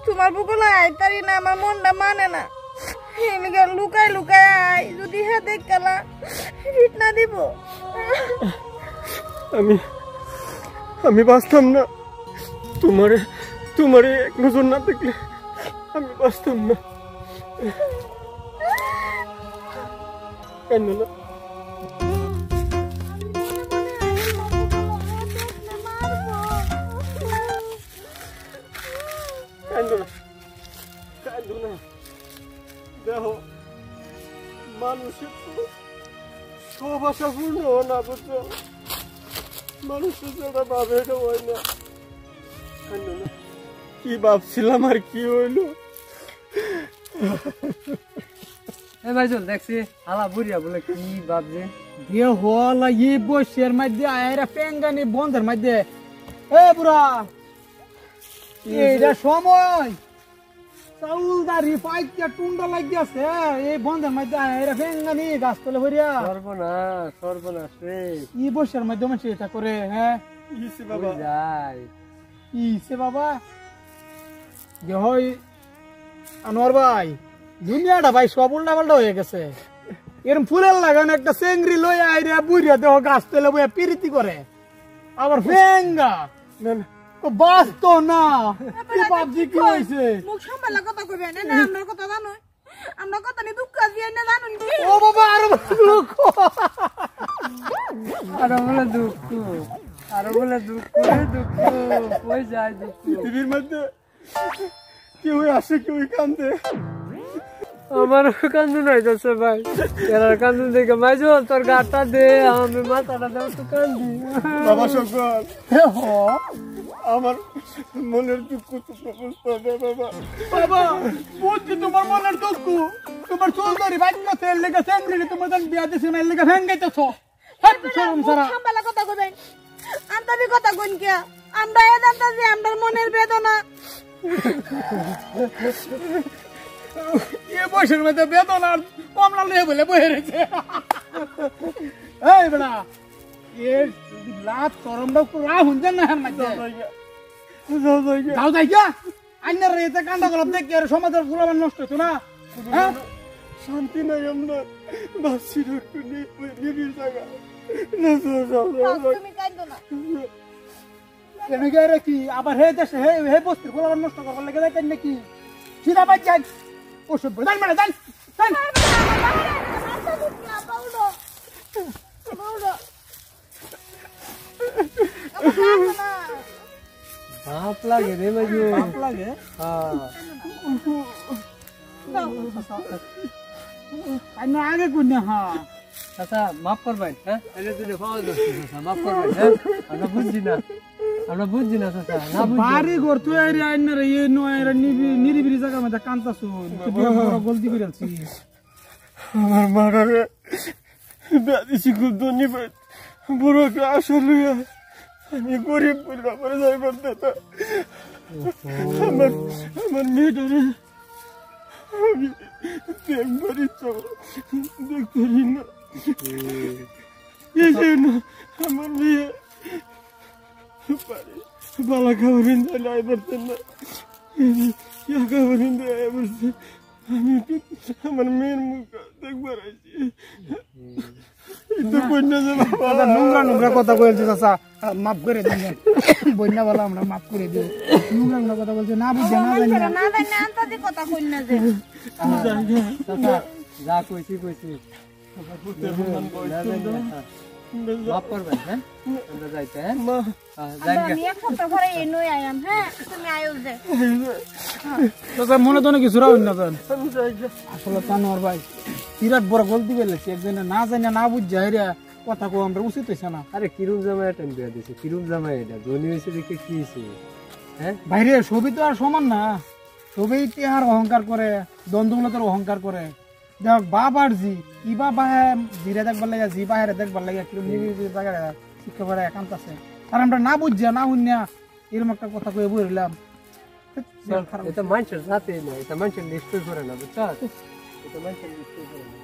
তোমার বুকলে আইতারি না আমার মনটা মানে না এলিগা লুকাই লুকাই আই যদি হ্যাঁ দেখ গেলা ফিটনা দিব আমি বাঁচতাম না তোমারে এক নজর না দেখলে আমি বাঁচতাম না কেন না দেখো মানুষের তো সব আশা পূর্ণ না বুঝছো মানুষের যেটা ভাবে এটা হয় না কি ভাবছিলাম আর কি হইলো ভাইজন দেখছি হালা বুড়িয়া বলে কি ভাবছে দিয়ে হলা ই বসের মধ্যে আয়রা পেঙ্গানি বন্ধের মধ্যে এ বুড়া এইটা সময় চাউল দাঁড়ি পাইকা টুন্ডা লাগিয়াছে এই বন্ধের মধ্যে আয়রা পেঙ্গানি গাছ তলে ভরিয়া সর্বনাশ রে ই বসের মধ্যে মানুষ এটা করে হ্যাঁ ইসে বাবা যাই ইসে বাবা যে হয় আনোয়ার ভাই দুনিয়াটা ভাই সব উল্টা পাল্টা হয়ে গেছে এরম ফুলের লাগানো একটা চেংড়ি লই আইরা বুড়িয়া দেহ গাছ তলে বইয়া পিরিতি করে আবার ফেঙ্গা তো বাস তো না কি বাপজি কি হইছে মুখ সামলা কথা কইবে না আমরা কথা জানো আমরা কথা নি দুঃখ দিয়ে না জানো ও বাবা আরো দুঃখ আরো বলে দুঃখ কই যায় দুঃখ পৃথিবীর মধ্যে কেউ আসে কেউ কান্দে আমার কান্দুন হইতেছে ভাই এর কান্দুন দেখে মাইজো তোর গাটা দে আমি মাথাটা দাও তো কান্দি বাবা সকল আমার মনের দুঃখ তো বুঝতে হবে বাবা বাবা বুঝছি তোমার মনের দুঃখ তোমার চৌধুরী ভাই মতে লেগে চেংড়ি তোমার বিয়া দিছে না লেগে ভেঙ্গাইতেছ হাত শরম সারা সামলা কথা কইবেন আন্তাবি কথা কইন কি আমরা এ জানতা যে আমরার মনের বেদনা এ বয়সের মধ্যে বেদনার কমলা লয়ে বলে বয়ে রয়েছে এই বেড়া এ লাত চরমটা রাহুন দেন না হার মাঝে যাও যাই গা আইনার রে এতে কান্দা গলাপ দেখে আর সমাজের পুরাবার নষ্ট হতো না হ্যাঁ শান্তি নাই আমরা বাসি একটু নিবিড় জায়গা তুমি কাঁদো না কেন গেরে কি আবার হে দেশে হে বস্তির পুরাবার নষ্ট করবার লেগে যাইতেন নাকি সিধা বাজ যাই ওসব দান মানে দান দান বাপ লাগে রে মাইজো বাপ লাগে হ্যাঁ আমি আগে কোন হ্যাঁ আচ্ছা মাফ করবেন হ্যাঁ এনে তুই পাওয়া যাচ্ছে মাফ করবেন হ্যাঁ আমরা বুঝছি না চাচা না বাড়ি ঘর তুই আইরে আইনার এ নয়রা নিরিবিরি জায়গা মধ্যে কান্তাছ বড় গলতি করেছি আমার মারারে দাদিছি খুব ধন্যবাদ বুড়োকে আসলে আমি গরিব বললাম পরে যাইবার দাদা আমার মেয়েটারে আমি দেখবার ইচ্ছা দেখতে না এই জন্য আমার মেয়ে বালা খাবার ইন্দালে আয় পারতেন না খাবার ইন্দালে আয় পারছে আমি আমার মেয়ের মুখ দেখবার আছি নোংরা কথা বলছে চাচা মাফ করে দিন বন্যা বলা আমরা মাফ করে দিও নোংরা কথা বলছে না বুঝে না জানি না জানি আন্তাদি কথা কইন না যে চাচা যা কইছি মাফ করবেন হ্যাঁ আমরা যাইতে হ্যাঁ আমি এক সপ্তাহ পরে এই নই আইয়াম হ্যাঁ তুমি আইও যে চাচা মনে তো কিছু রাও না জান আসলে তানোর ভাই বিরাট বড় গলতি বেলেছি একদিন না জানি না বুঝ যাইরা কথা কো আমরা উচিত হইছে না আরে কিরুম জামাই অ্যাটেন্ড করে দিছে কিরুম জামাই এটা ধনী হইছে দেখে কি হইছে হ্যাঁ বাইরে সবই তো আর সমান না সবই আর অহংকার করে দ্বন্দ্বমূলতার অহংকার করে দেখ বাপ আর জি ই বাবা ধীরে দেখবার লাগে জি বাহিরে দেখবার লাগে কিরম নিবি জায়গা শিক্ষা পড়া একান্ত আছে আর আমরা না বুঝছি না শুনিয়া এরকম একটা কথা কয়ে বললাম এটা মানুষের সাথে না এটা মানুষের নিশ্চয় করে না বুঝছো এটা মানুষের নিশ্চয় করে না